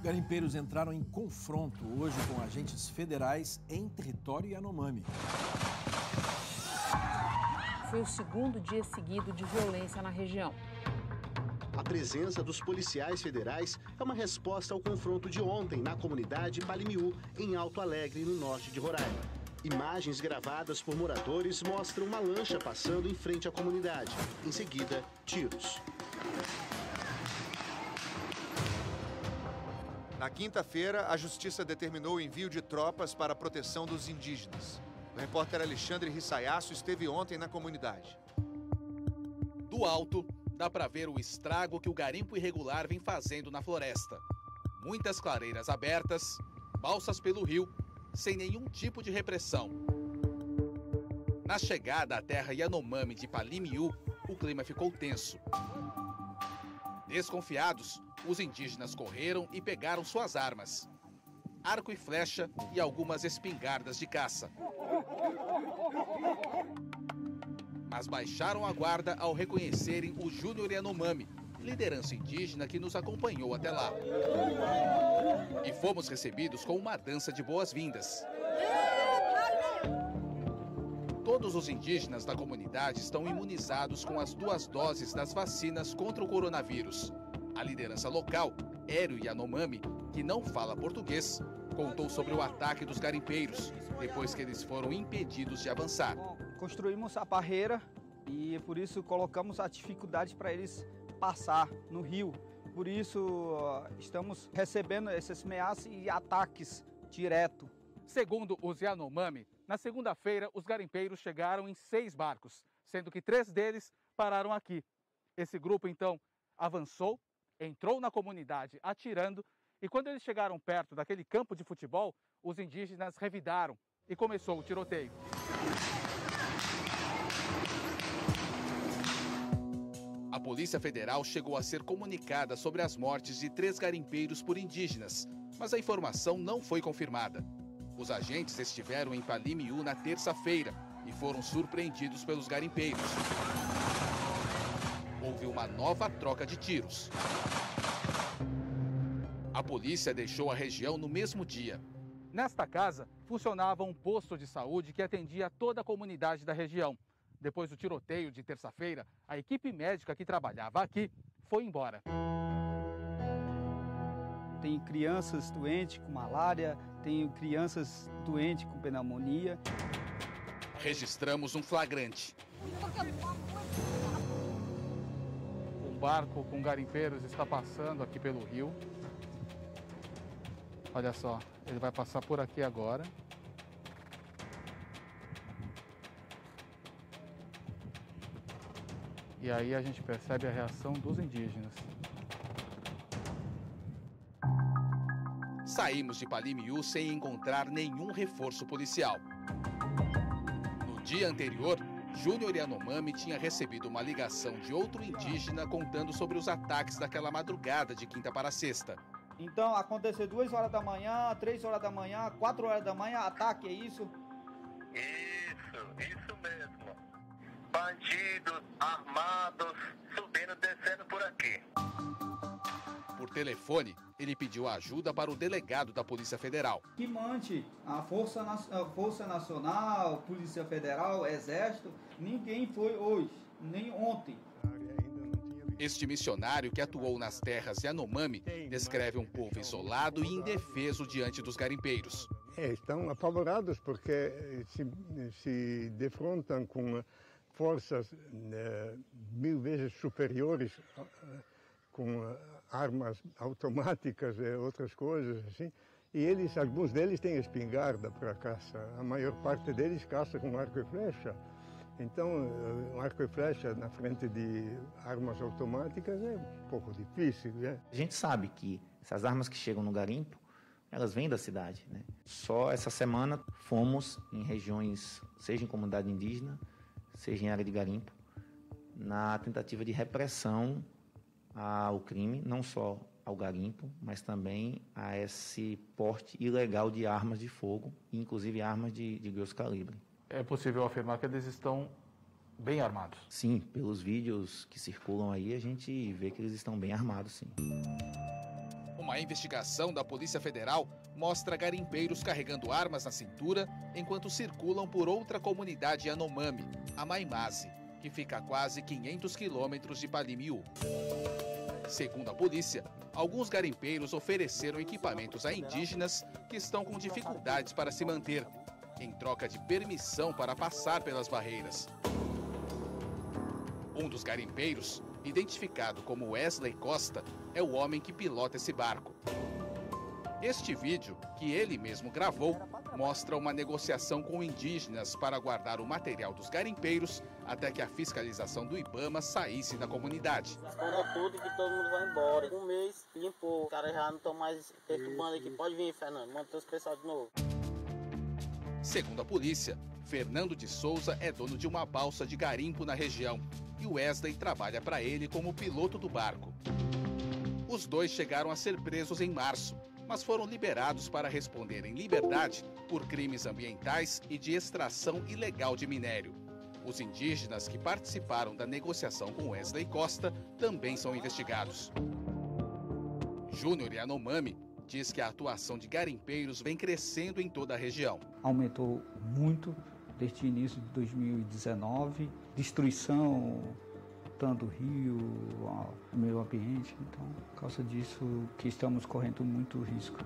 Garimpeiros entraram em confronto hoje com agentes federais em território Yanomami. Foi o segundo dia seguido de violência na região. A presença dos policiais federais é uma resposta ao confronto de ontem na comunidade Palimiú, em Alto Alegre, no norte de Roraima. Imagens gravadas por moradores mostram uma lancha passando em frente à comunidade. Em seguida, tiros. Na quinta-feira, a Justiça determinou o envio de tropas para a proteção dos indígenas. O repórter Alexandre Rissayasso esteve ontem na comunidade. Do alto, dá para ver o estrago que o garimpo irregular vem fazendo na floresta. Muitas clareiras abertas, balsas pelo rio, sem nenhum tipo de repressão. Na chegada à terra Yanomami de Palimiú, o clima ficou tenso. Desconfiados, os indígenas correram e pegaram suas armas. Arco e flecha e algumas espingardas de caça. Mas baixaram a guarda ao reconhecerem o Júnior Yanomami, liderança indígena que nos acompanhou até lá. E fomos recebidos com uma dança de boas-vindas. Todos os indígenas da comunidade estão imunizados com as 2 doses das vacinas contra o coronavírus. A liderança local, Hélio Yanomami, que não fala português, contou sobre o ataque dos garimpeiros, depois que eles foram impedidos de avançar. Construímos a barreira e por isso colocamos a dificuldade para eles passar no rio. Por isso estamos recebendo esses ameaças e ataques direto. Segundo os Yanomami, na segunda-feira os garimpeiros chegaram em 6 barcos, sendo que 3 deles pararam aqui. Esse grupo então avançou, entrou na comunidade atirando e quando eles chegaram perto daquele campo de futebol, os indígenas revidaram e começou o tiroteio. A Polícia Federal chegou a ser comunicada sobre as mortes de 3 garimpeiros por indígenas, mas a informação não foi confirmada. Os agentes estiveram em Palimiú na terça-feira e foram surpreendidos pelos garimpeiros. Houve uma nova troca de tiros. A polícia deixou a região no mesmo dia. Nesta casa, funcionava um posto de saúde que atendia toda a comunidade da região. Depois do tiroteio de terça-feira, a equipe médica que trabalhava aqui foi embora. Tem crianças doentes com malária, tem crianças doentes com pneumonia. Registramos um flagrante. Um barco com garimpeiros está passando aqui pelo rio. Olha só, ele vai passar por aqui agora. E aí a gente percebe a reação dos indígenas. Saímos de Palimiú sem encontrar nenhum reforço policial. No dia anterior, Júnior Yanomami tinha recebido uma ligação de outro indígena contando sobre os ataques daquela madrugada de quinta para sexta. Então aconteceu 2 horas da manhã, 3 horas da manhã, 4 horas da manhã, ataque, é isso? Isso mesmo. Bandidos armados subindo e descendo por aqui. Por telefone, ele pediu ajuda para o delegado da Polícia Federal. Que mande a Força Nacional, Polícia Federal, Exército, ninguém foi hoje, nem ontem. Este missionário que atuou nas terras Yanomami descreve um povo isolado e indefeso diante dos garimpeiros. Estão apavorados porque se defrontam com forças 1000 vezes superiores, com armas automáticas e outras coisas assim. E alguns deles têm espingarda para caça. A maior parte deles caça com arco e flecha. Então, um arco e flecha na frente de armas automáticas é um pouco difícil, né? A gente sabe que essas armas que chegam no garimpo, elas vêm da cidade, né? Só essa semana fomos em regiões, seja em comunidade indígena, seja em área de garimpo, na tentativa de repressão ao crime, não só ao garimpo, mas também a esse porte ilegal de armas de fogo, inclusive armas de grosso calibre. É possível afirmar que eles estão bem armados? Sim, pelos vídeos que circulam aí, a gente vê que eles estão bem armados, sim. Uma investigação da Polícia Federal mostra garimpeiros carregando armas na cintura enquanto circulam por outra comunidade Yanomami, a Maimaze, que fica a quase 500 quilômetros de Palimiú. Segundo a polícia, alguns garimpeiros ofereceram equipamentos a indígenas que estão com dificuldades para se manter, em troca de permissão para passar pelas barreiras. Um dos garimpeiros, identificado como Wesley Costa, é o homem que pilota esse barco. Este vídeo, que ele mesmo gravou, mostra uma negociação com indígenas para guardar o material dos garimpeiros até que a fiscalização do IBAMA saísse da comunidade. Espera tudo que todo mundo vai embora. Um mês limpou, os caras já não estão mais perturbando aqui. Pode vir, Fernando, manda os pessoal de novo. Segundo a polícia, Fernando de Souza é dono de uma balsa de garimpo na região e Wesley trabalha para ele como piloto do barco. Os dois chegaram a ser presos em março, mas foram liberados para responder em liberdade por crimes ambientais e de extração ilegal de minério. Os indígenas que participaram da negociação com Wesley Costa também são investigados. Júnior Yanomami diz que a atuação de garimpeiros vem crescendo em toda a região. Aumentou muito desde o início de 2019, destruição tanto do rio, ao meio ambiente, então, por causa disso que estamos correndo muito risco.